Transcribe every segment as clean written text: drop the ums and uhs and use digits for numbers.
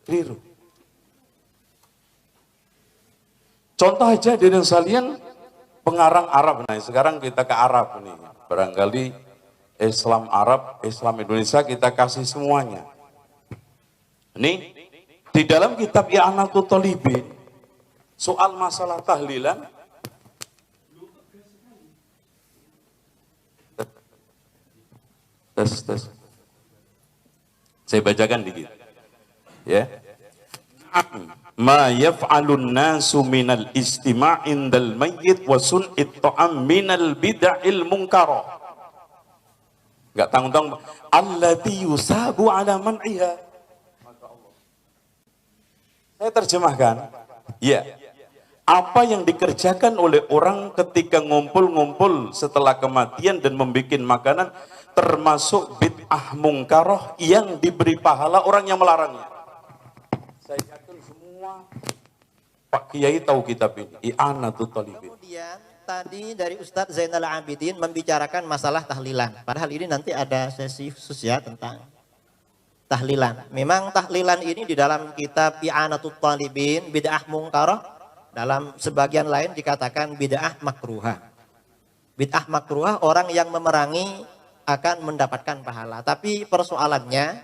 Keliru. Contoh aja dari sekalian pengarang Arab. Nah, sekarang kita ke Arab nih. Barangkali Islam Arab, Islam Indonesia kita kasih semuanya. Ini di dalam kitab I'anatul Talibin soal masalah tahlilan tes. Saya bacakan dikit. Ya. Ma yaf'alun nasu minal istima' indal mayyit wa sun'it ta'am minal bid'il munkarah. Enggak tanggung-tanggung. Allati yusabu ala man'iha. Saya terjemahkan. Ya. Apa yang dikerjakan oleh orang ketika ngumpul-ngumpul setelah kematian dan membuat makanan termasuk bid'ah munkarah yang diberi pahala orang yang melarangnya. Saya yakin semua Pak Kiai tahu kitab ini, I'anatul Talibin. Kemudian tadi dari Ustadz Zainal Abidin membicarakan masalah tahlilan. Padahal ini nanti ada sesi khusus ya tentang tahlilan. Memang tahlilan ini di dalam kitab I'anatul Talibin, bid'ah munkarah, dalam sebagian lain dikatakan bid'ah makruhah. Bid'ah makruhah orang yang memerangi akan mendapatkan pahala. Tapi persoalannya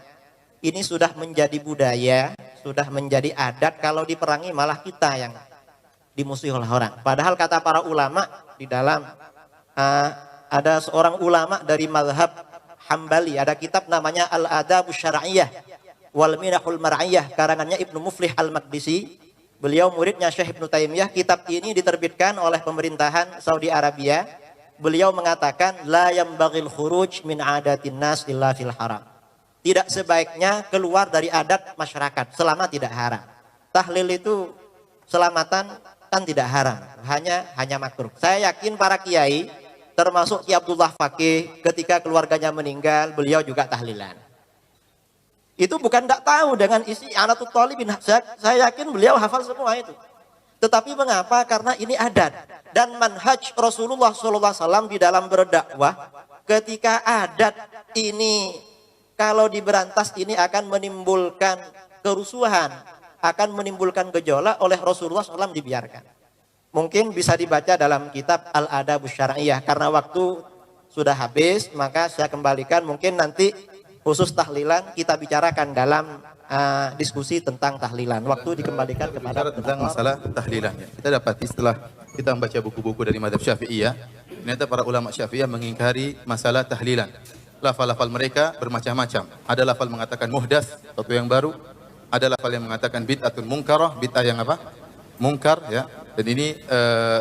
ini sudah menjadi budaya, sudah menjadi adat, kalau diperangi malah kita yang dimusuhi oleh orang. Padahal kata para ulama di dalam ada seorang ulama dari mazhab Hambali, ada kitab namanya Al-Adabus Syar'iyyah wal Minahul Mar'iyah, karangannya Ibnu Muflih Al-Maqdisi. Beliau muridnya Syekh Ibnu Taimiyah. Kitab ini diterbitkan oleh pemerintahan Saudi Arabia. Beliau mengatakan la yambaghil khuruj min adatin nas illa fil haram. Tidak sebaiknya keluar dari adat masyarakat selama tidak haram. Tahlil itu selamatan kan tidak haram, hanya makruh. Saya yakin para kiai termasuk Ki Abdullah Fakih ketika keluarganya meninggal, beliau juga tahlilan. Itu bukan tidak tahu dengan isi I'anatul Talibin. Saya yakin beliau hafal semua itu. Tetapi mengapa? Karena ini adat dan manhaj Rasulullah SAW di dalam berdakwah. Ketika adat ini kalau diberantas ini akan menimbulkan kerusuhan, akan menimbulkan gejolak, oleh Rasulullah SAW dibiarkan. Mungkin bisa dibaca dalam kitab Al-Adabus Syar'iyyah. Karena waktu sudah habis, maka saya kembalikan. Mungkin nanti khusus tahlilan kita bicarakan dalam diskusi tentang tahlilan. Waktu dikembalikan kepada tentang masalah tahlilan. Kita dapati setelah kita membaca buku-buku dari mazhab Syafi'iyah, ternyata para ulama Syafi'iyah mengingkari masalah tahlilan. Lafal-lafal mereka bermacam-macam. Ada lafal mengatakan muhdats, sesuatu yang baru. Ada lafal yang mengatakan bid'atun munkarah, bid'ah yang apa? Mungkar, ya. Dan ini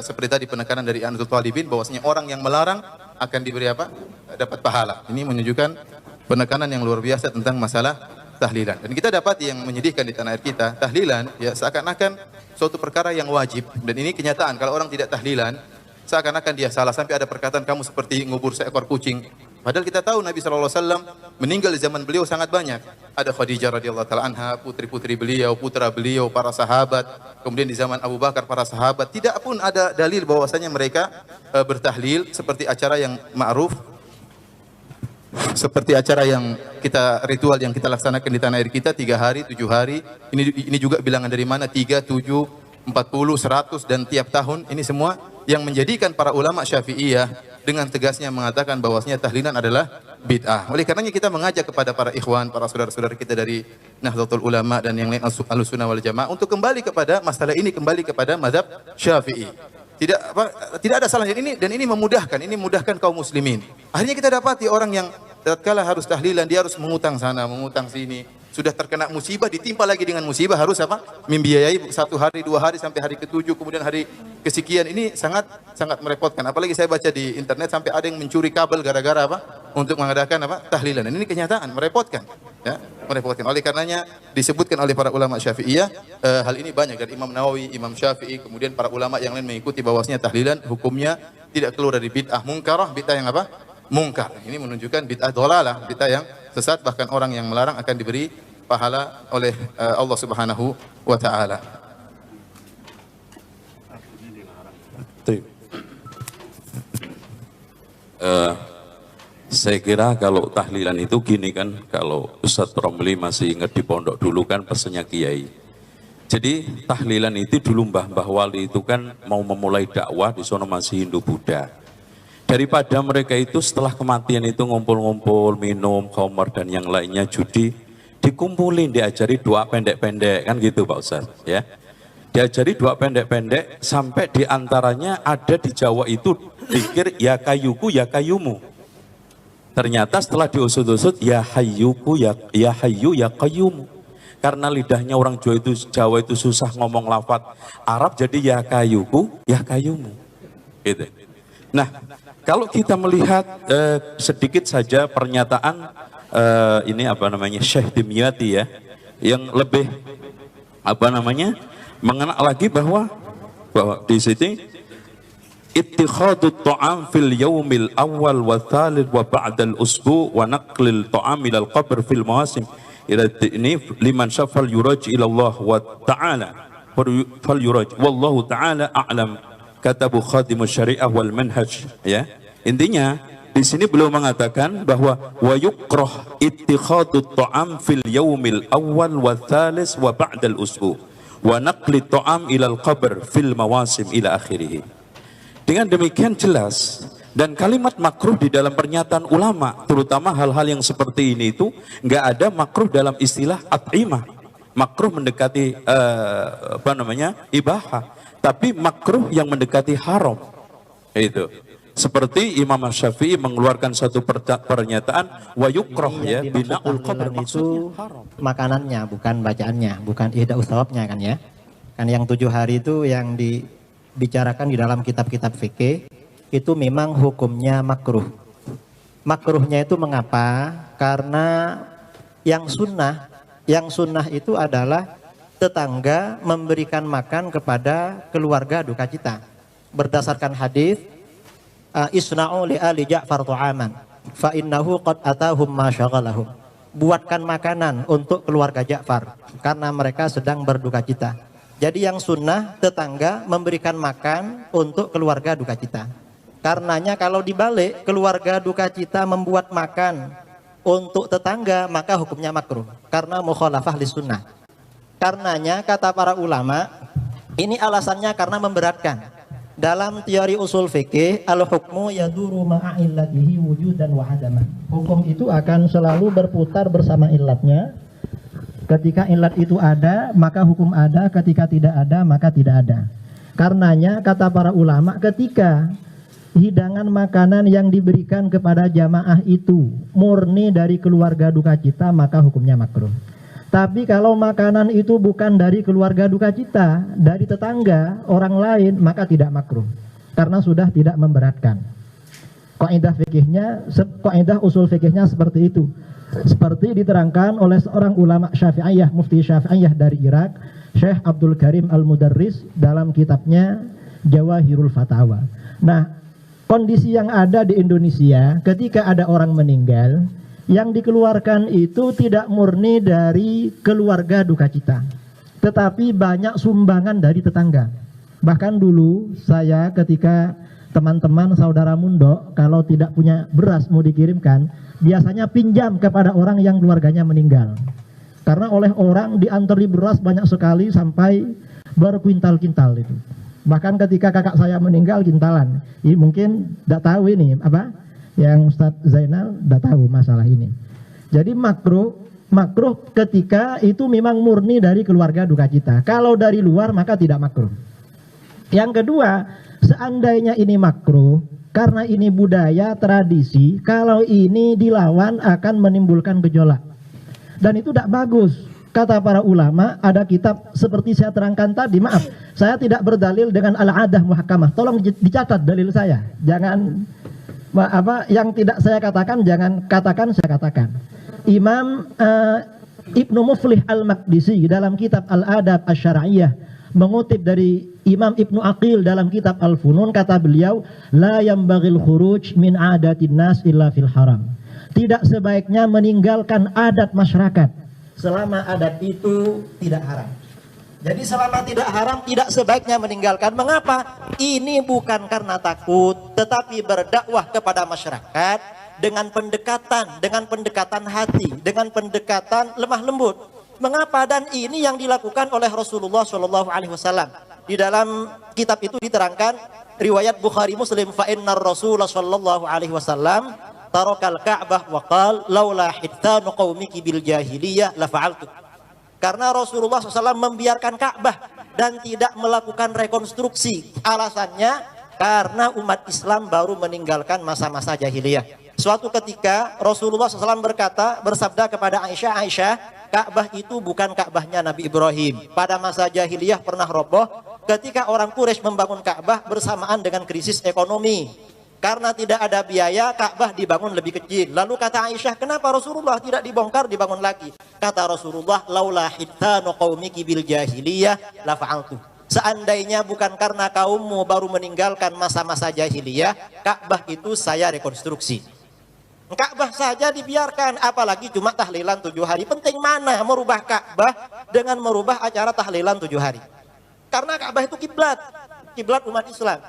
seperti tadi penekanan dari I'anatul Talibin bahwasanya orang yang melarang akan diberi apa? Dapat pahala. Ini menunjukkan penekanan yang luar biasa tentang masalah tahlilan. Dan kita dapat yang menyedihkan di tanah air kita, tahlilan ya seakan-akan suatu perkara yang wajib. Dan ini kenyataan, kalau orang tidak tahlilan, seakan-akan dia salah. Sampai ada perkataan kamu seperti ngubur seekor kucing. Padahal kita tahu Nabi SAW meninggal di zaman beliau sangat banyak. Ada Khadijah radhiyallahu taala anha, putri-putri beliau, putra beliau, para sahabat. Kemudian di zaman Abu Bakar para sahabat. Tidak pun ada dalil bahwasanya mereka bertahlil seperti acara yang ma'ruf, seperti acara yang kita ritual yang kita laksanakan di tanah air kita 3 hari, 7 hari. Ini juga bilangan dari mana? 3, 7, 40, 100 dan tiap tahun. Ini semua yang menjadikan para ulama Syafi'iyah dengan tegasnya mengatakan bahwasanya tahlilan adalah bid'ah. Oleh karenanya kita mengajak kepada para ikhwan, para saudara-saudara kita dari Nahdlatul Ulama dan yang lain Ahlussunnah wal Jamaah untuk kembali kepada masalah ini, kembali kepada mazhab Syafi'i. Tidak ada salahnya ini memudahkan kaum muslimin. Akhirnya kita dapati orang yang tatkala harus tahlilan dia harus mengutang sana, mengutang sini. Sudah terkena musibah ditimpa lagi dengan musibah harus apa? Membiayai 1 hari, 2 hari sampai hari ke-7 kemudian hari kesekian. Ini sangat merepotkan. Apalagi saya baca di internet sampai ada yang mencuri kabel gara-gara apa? Untuk mengadakan apa? Tahlilan. Dan ini kenyataan merepotkan. Ya, merepotkan. Oleh karenanya disebutkan oleh para ulama Syafi'iyah hal ini banyak dari Imam Nawawi, Imam Syafi'i, kemudian para ulama yang lain mengikuti bahwasanya tahlilan hukumnya tidak keluar dari bid'ah munkarah, bid'ah yang apa? Mungkar. Ini menunjukkan bid'ah dhalalah, bid'ah yang sesat, bahkan orang yang melarang akan diberi pahala oleh Allah Subhanahu wa taala. Saya kira kalau tahlilan itu gini kan, kalau Ustadz Romli masih ingat di pondok dulu kan pesannya Kiai. Jadi tahlilan itu dulu Mbah Wali itu kan mau memulai dakwah di sono masih Hindu Buddha. Daripada mereka itu setelah kematian itu ngumpul-ngumpul, minum, khamar dan yang lainnya, judi, dikumpulin, diajari doa pendek-pendek kan gitu Pak Ustadz ya. Diajari doa pendek-pendek sampai diantaranya ada di Jawa itu pikir ya kayuku ya kayumu. Ternyata setelah diusut-usut ya hayyuku ya hayyu ya qayyumu. Karena lidahnya orang Jawa itu susah ngomong lafaz Arab, jadi ya kayuku ya kayumu. Gitu. Nah, kalau kita melihat sedikit saja pernyataan ini apa namanya Syekh Dimyati ya, yang lebih apa namanya mengena lagi bahwa di sini ittikhadut ta'am fil yaumil awal wa thalith wa ba'dal usbu wa naqlil ta'am ila al-qabr fil mawasim ila ini liman syafal yuraj ila Allah wa ta'ala fal yuraj wallahu ta'ala a'lam, katabu khadimus syariah wal manhaj ya. Intinya di sini beliau mengatakan bahwa wa yukrah ittikhadut ta'am fil yaumil awal wa thalith wa ba'dal usbu wa naqli ta'am ila al-qabr fil mawasim ila akhirih. Dengan demikian jelas, dan kalimat makruh di dalam pernyataan ulama, terutama hal-hal yang seperti ini itu nggak ada makruh dalam istilah at'imah. Makruh mendekati apa namanya ibahah, tapi makruh yang mendekati haram. Itu seperti Imam Syafi'i mengeluarkan satu pernyataan wa yukrah ya binaul qabr, itu makanannya bukan bacaannya, bukan ihda'u thawabnya kan ya. Kan yang 7 hari itu yang dibicarakan di dalam kitab-kitab fikih itu memang hukumnya makruh. Makruhnya itu mengapa? Karena yang sunnah itu adalah tetangga memberikan makan kepada keluarga duka cita. Berdasarkan hadis isna'u li ali Ja'far ta'aman fa innahu qad atahum ma syaghalahum. Buatkan makanan untuk keluarga Ja'far karena mereka sedang berduka cita. Jadi yang sunnah tetangga memberikan makan untuk keluarga duka cita. Karenanya kalau dibalik keluarga duka cita membuat makan untuk tetangga, maka hukumnya makruh karena mukhalafah lis sunnah. Karenanya kata para ulama, ini alasannya karena memberatkan. Dalam teori usul fikih, al-hukmu yaduru ma'a illatihi wujudan wa adamah. Hukum itu akan selalu berputar bersama illatnya. Ketika illat itu ada, maka hukum ada. Ketika tidak ada, maka tidak ada. Karenanya kata para ulama, ketika hidangan makanan yang diberikan kepada jamaah itu murni dari keluarga duka cita, maka hukumnya makruh. Tapi kalau makanan itu bukan dari keluarga duka cita, dari tetangga, orang lain, maka tidak makruh. Karena sudah tidak memberatkan. Kaidah usul fikihnya seperti itu. Seperti diterangkan oleh seorang ulama Syafi'iyah, mufti Syafi'iyah dari Irak, Syekh Abdul Karim Al-Mudarris dalam kitabnya Jawahirul Fatawa. Nah, kondisi yang ada di Indonesia ketika ada orang meninggal, yang dikeluarkan itu tidak murni dari keluarga duka cita, tetapi banyak sumbangan dari tetangga. Bahkan dulu saya ketika teman-teman saudara Mundo kalau tidak punya beras mau dikirimkan, biasanya pinjam kepada orang yang keluarganya meninggal. Karena oleh orang diantari beras banyak sekali sampai berkuintal-kintal itu. Bahkan ketika kakak saya meninggal kintalan. Ini mungkin tidak tahu ini apa? Yang Ustadz Zainal tidak tahu masalah ini. Jadi makruh ketika itu memang murni dari keluarga duka cita. Kalau dari luar maka tidak makruh. Yang kedua, seandainya ini makruh karena ini budaya tradisi, kalau ini dilawan akan menimbulkan gejolak. Dan itu tidak bagus. Kata para ulama, ada kitab seperti saya terangkan tadi, maaf, saya tidak berdalil dengan al-adah muhkamah. Tolong dicatat dalil saya. Jangan yang tidak saya katakan jangan katakan saya katakan. Imam Ibnu Muflih Al-Maqdisi dalam kitab Al-Adab Asy-Syar'iyyah mengutip dari Imam Ibnu Aqil dalam kitab Al-Funun, kata beliau, la yambaghil khuruj min adatin nas illa fil haram. Tidak sebaiknya meninggalkan adat masyarakat selama adat itu tidak haram. Jadi selama tidak haram tidak sebaiknya meninggalkan. Mengapa? Ini bukan karena takut, tetapi berdakwah kepada masyarakat dengan pendekatan hati, dengan pendekatan lemah lembut. Mengapa? Dan ini yang dilakukan oleh Rasulullah Shallallahu Alaihi Wasallam. Di dalam kitab itu diterangkan riwayat Bukhari Muslim, fa innar Rasulullah Shallallahu Alaihi Wasallam tarakal Ka'bah wa qala laula hittanu qaumiki bil jahiliyah la fa'altu. Karena Rasulullah SAW membiarkan Ka'bah dan tidak melakukan rekonstruksi. Alasannya karena umat Islam baru meninggalkan masa-masa jahiliyah. Suatu ketika Rasulullah SAW bersabda kepada Aisyah, Aisyah, Ka'bah itu bukan Ka'bahnya Nabi Ibrahim. Pada masa jahiliyah pernah roboh ketika orang Quraisy membangun Ka'bah bersamaan dengan krisis ekonomi. Karena tidak ada biaya, Ka'bah dibangun lebih kecil. Lalu kata Aisyah, kenapa Rasulullah tidak dibongkar, dibangun lagi? Kata Rasulullah, laula hittanu qaumiki bil jahiliyah la fa'altu. Seandainya bukan karena kaummu baru meninggalkan masa-masa jahiliyah, Ka'bah itu saya rekonstruksi. Ka'bah saja dibiarkan, apalagi cuma tahlilan 7 hari. Penting mana merubah Ka'bah dengan merubah acara tahlilan 7 hari? Karena Ka'bah itu kiblat umat Islam.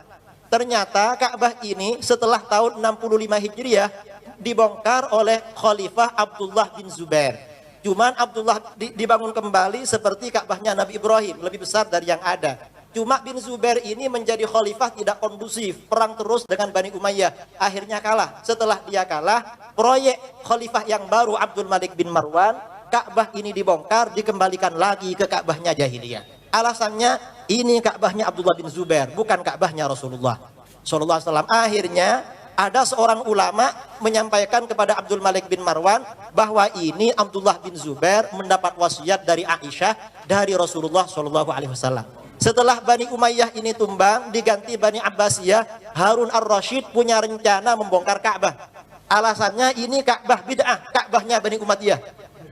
Ternyata Ka'bah ini setelah tahun 65 Hijriah dibongkar oleh Khalifah Abdullah bin Zubair. Cuman Abdullah dibangun kembali seperti Ka'bahnya Nabi Ibrahim, lebih besar dari yang ada. Cuma bin Zubair ini menjadi khalifah tidak kondusif, perang terus dengan Bani Umayyah. Akhirnya kalah. Setelah dia kalah, proyek khalifah yang baru Abdul Malik bin Marwan, Ka'bah ini dibongkar, dikembalikan lagi ke Ka'bahnya jahiliyah. Alasannya ini Ka'bahnya Abdullah bin Zubair, bukan Ka'bahnya Rasulullah Sallallahu Alaihi Wasallam. Akhirnya ada seorang ulama menyampaikan kepada Abdul Malik bin Marwan bahwa ini Abdullah bin Zubair mendapat wasiat dari Aisyah dari Rasulullah Sallallahu Alaihi Wasallam. Setelah Bani Umayyah ini tumbang, diganti Bani Abbasiyah, Harun ar-Rasyid punya rencana membongkar Ka'bah. Alasannya ini Ka'bah bid'ah, Ka'bahnya Bani Umayyah.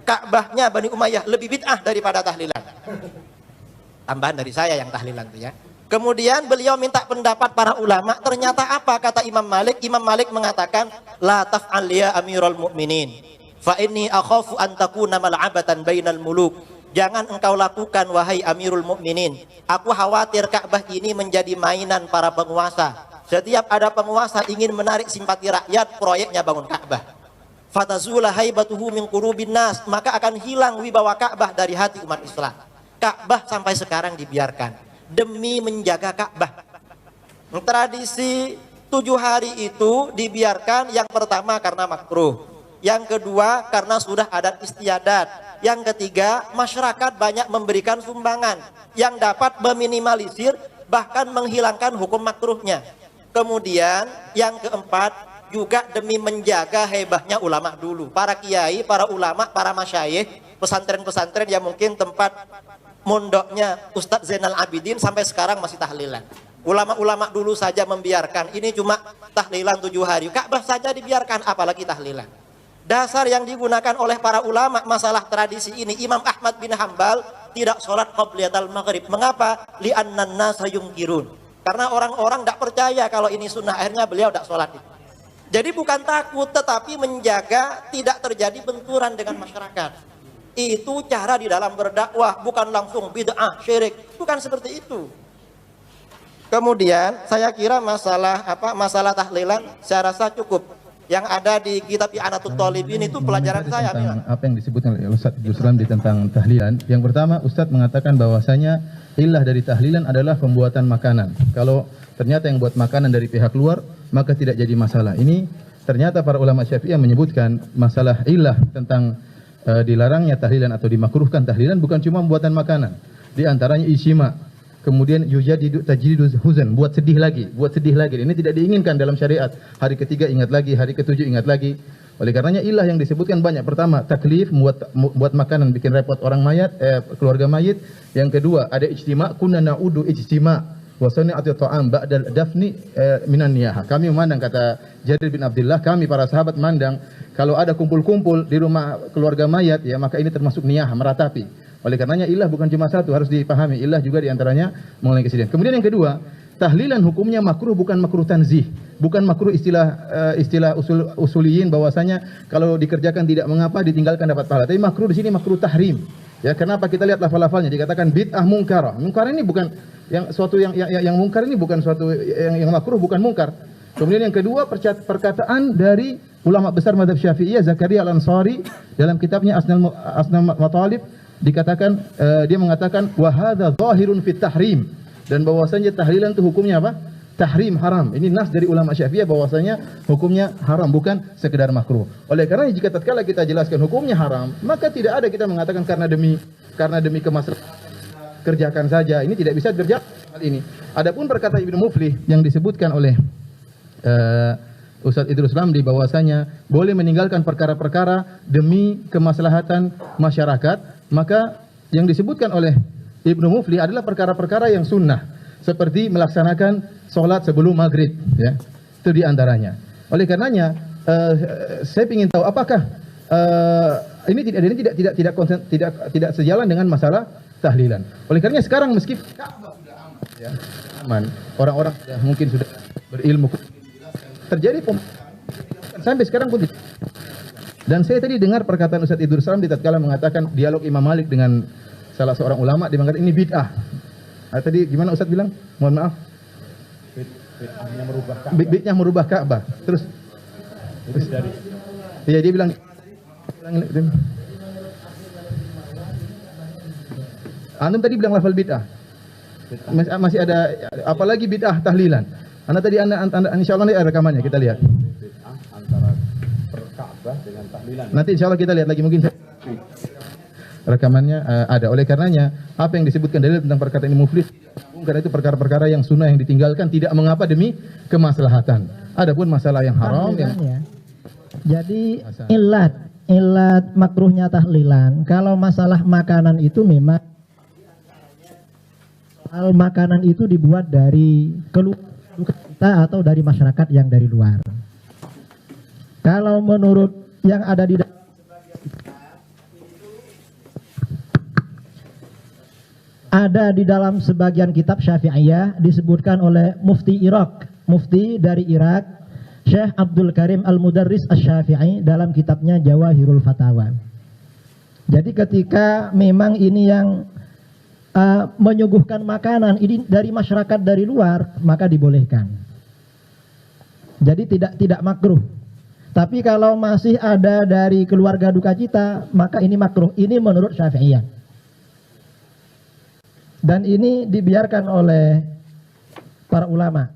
Ka'bahnya Bani Umayyah lebih bid'ah daripada tahlilan. Tambahan dari saya yang tahlilan itu ya. Kemudian beliau minta pendapat para ulama. Ternyata apa kata Imam Malik? Imam Malik mengatakan, la taf'al ya Amirul Mukminin, fa inni akhafu an takuna mal'abatan bainal muluk. Jangan engkau lakukan wahai Amirul Mukminin. Aku khawatir Ka'bah ini menjadi mainan para penguasa. Setiap ada penguasa ingin menarik simpati rakyat, proyeknya bangun Ka'bah. Fatazula haibatuhu min qulubin nas, maka akan hilang wibawa Ka'bah dari hati umat Islam. Ka'bah sampai sekarang dibiarkan demi menjaga Ka'bah. Tradisi 7 hari itu dibiarkan, yang pertama karena makruh, yang kedua karena sudah adat istiadat, yang ketiga masyarakat banyak memberikan sumbangan yang dapat meminimalisir bahkan menghilangkan hukum makruhnya. Kemudian yang keempat juga demi menjaga hebahnya ulama dulu, para kiai, para ulama, para masyayikh, pesantren-pesantren yang mungkin tempat mondoknya Ustadz Zainal Abidin sampai sekarang masih tahlilan. Ulama-ulama dulu saja membiarkan, ini cuma tahlilan 7 hari. Ka'bah saja dibiarkan, apalagi tahlilan. Dasar yang digunakan oleh para ulama masalah tradisi ini, Imam Ahmad bin Hambal tidak sholat qabliyatul maghrib. Mengapa? Li'annan nasa yungkirun. Karena orang-orang tidak percaya kalau ini sunnah, akhirnya beliau tidak sholat itu. Jadi bukan takut, tetapi menjaga tidak terjadi benturan dengan masyarakat. Itu cara di dalam berdakwah, bukan langsung bid'ah, syirik, bukan seperti itu. Kemudian saya kira masalah tahlilan saya rasa cukup. Yang ada di kitab I'anatul Talibin itu pelajaran saya. Tentang apa yang disebutkan oleh Ustadz Yusram di tentang tahlilan. Yang pertama, Ustadz mengatakan bahwasanya ilah dari tahlilan adalah pembuatan makanan. Kalau ternyata yang buat makanan dari pihak luar, maka tidak jadi masalah. Ini ternyata para ulama Syafi'iyah menyebutkan masalah ilah tentang dilarangnya tahlilan atau dimakruhkan tahlilan bukan cuma pembuatan makanan. Di antaranya isyima. Kemudian yujadidu tajriduz huzan, buat sedih lagi. Ini tidak diinginkan dalam syariat. Hari ketiga ingat lagi, hari ketujuh ingat lagi. Oleh karenanya ilah yang disebutkan banyak. Pertama, taklif, buat makanan bikin repot orang mayat, keluarga mayit. Yang kedua, ada ijtima, kunna na'udu ijtima wa sani'atu ta'am ba'dal dafni minan niyaha. Kami memandang, kata Jarir bin Abdullah, kami para sahabat memandang kalau ada kumpul-kumpul di rumah keluarga mayat, ya maka ini termasuk niyah, meratapi. Oleh karenanya ilah bukan cuma satu, harus dipahami. Ilah juga diantaranya mengenai kesedihan. Kemudian yang kedua, tahlilan hukumnya makruh, bukan makruh tanzih, bukan makruh istilah usuliyin bahwasanya kalau dikerjakan tidak mengapa, ditinggalkan dapat pahala. Tapi makruh di sini makruh tahrim. Ya, kenapa kita lihat lafal-lafalnya dikatakan bid'ah mungkarah. Mungkar ini bukan yang suatu yang mungkar ini bukan suatu yang makruh, bukan mungkar. Kemudian yang kedua perkataan dari ulama besar mazhab Syafi'iyah Zakaria Al-Ansari dalam kitabnya Asnal Matalib dikatakan dia mengatakan wa hadza zahirun fit tahrim, dan bahwasanya tahlilan itu hukumnya apa? Tahrim, haram. Ini nas dari ulama Syafi'iyah bahwasanya hukumnya haram, bukan sekedar makruh. Oleh karena jika tatkala kita jelaskan hukumnya haram, maka tidak ada kita mengatakan karena demi kemaslahatan kerjakan saja. Ini tidak bisa kerja hal ini. Adapun perkataan Ibnu Muflih yang disebutkan oleh Ustadz Idrus Ramli bahwasanya boleh meninggalkan perkara-perkara demi kemaslahatan masyarakat, maka yang disebutkan oleh Ibnu Muflih adalah perkara-perkara yang sunnah, seperti melaksanakan sholat sebelum maghrib, ya, itu diantaranya. Oleh karenanya saya ingin tahu apakah ini tidak sejalan dengan masalah tahlilan. Oleh karenanya sekarang meskipun Ka'bah sudah aman, ya, aman, orang-orang mungkin sudah berilmu, terjadi sampai sekarang pun tidak. Dan saya tadi dengar perkataan Ustadz Idrus Ramli tatkala mengatakan dialog Imam Malik dengan salah seorang ulama, dia mengatakan ini bid'ah. Tadi gimana Ustadz bilang? Mohon maaf. Bid'ahnya merubah Ka'bah. Terus dari iya dia bilang antum tadi bilang lafal bid'ah. Masih ada apalagi bid'ah tahlilan. Anda tadi anda insyaallah ada rekamannya, kita lihat. Antara Ka'bah dengan tahlilan. Nanti insyaallah kita lihat lagi, mungkin rekamannya ada. Oleh karenanya apa yang disebutkan dalil tentang perkataan Ibnu Muflih, karena itu perkara-perkara yang sunnah yang ditinggalkan tidak mengapa demi kemaslahatan. Adapun masalah yang haram yang jadi ilat makruhnya tahlilan kalau masalah makanan itu memang makanan itu dibuat dari keluarga kita atau dari masyarakat yang dari luar. Kalau menurut yang ada di dalam sebagian kitab Syafi'iyah disebutkan oleh Mufti Irak, Mufti dari Irak, Syekh Abdul Karim Al-Mudarris Asy-Syafi'i dalam kitabnya Jawahirul Fatawa. Jadi ketika memang ini yang menyuguhkan makanan ini dari masyarakat dari luar, maka dibolehkan. Jadi tidak makruh. Tapi kalau masih ada dari keluarga duka cita, maka ini makruh. Ini menurut Syafi'iyah. Dan ini dibiarkan oleh para ulama.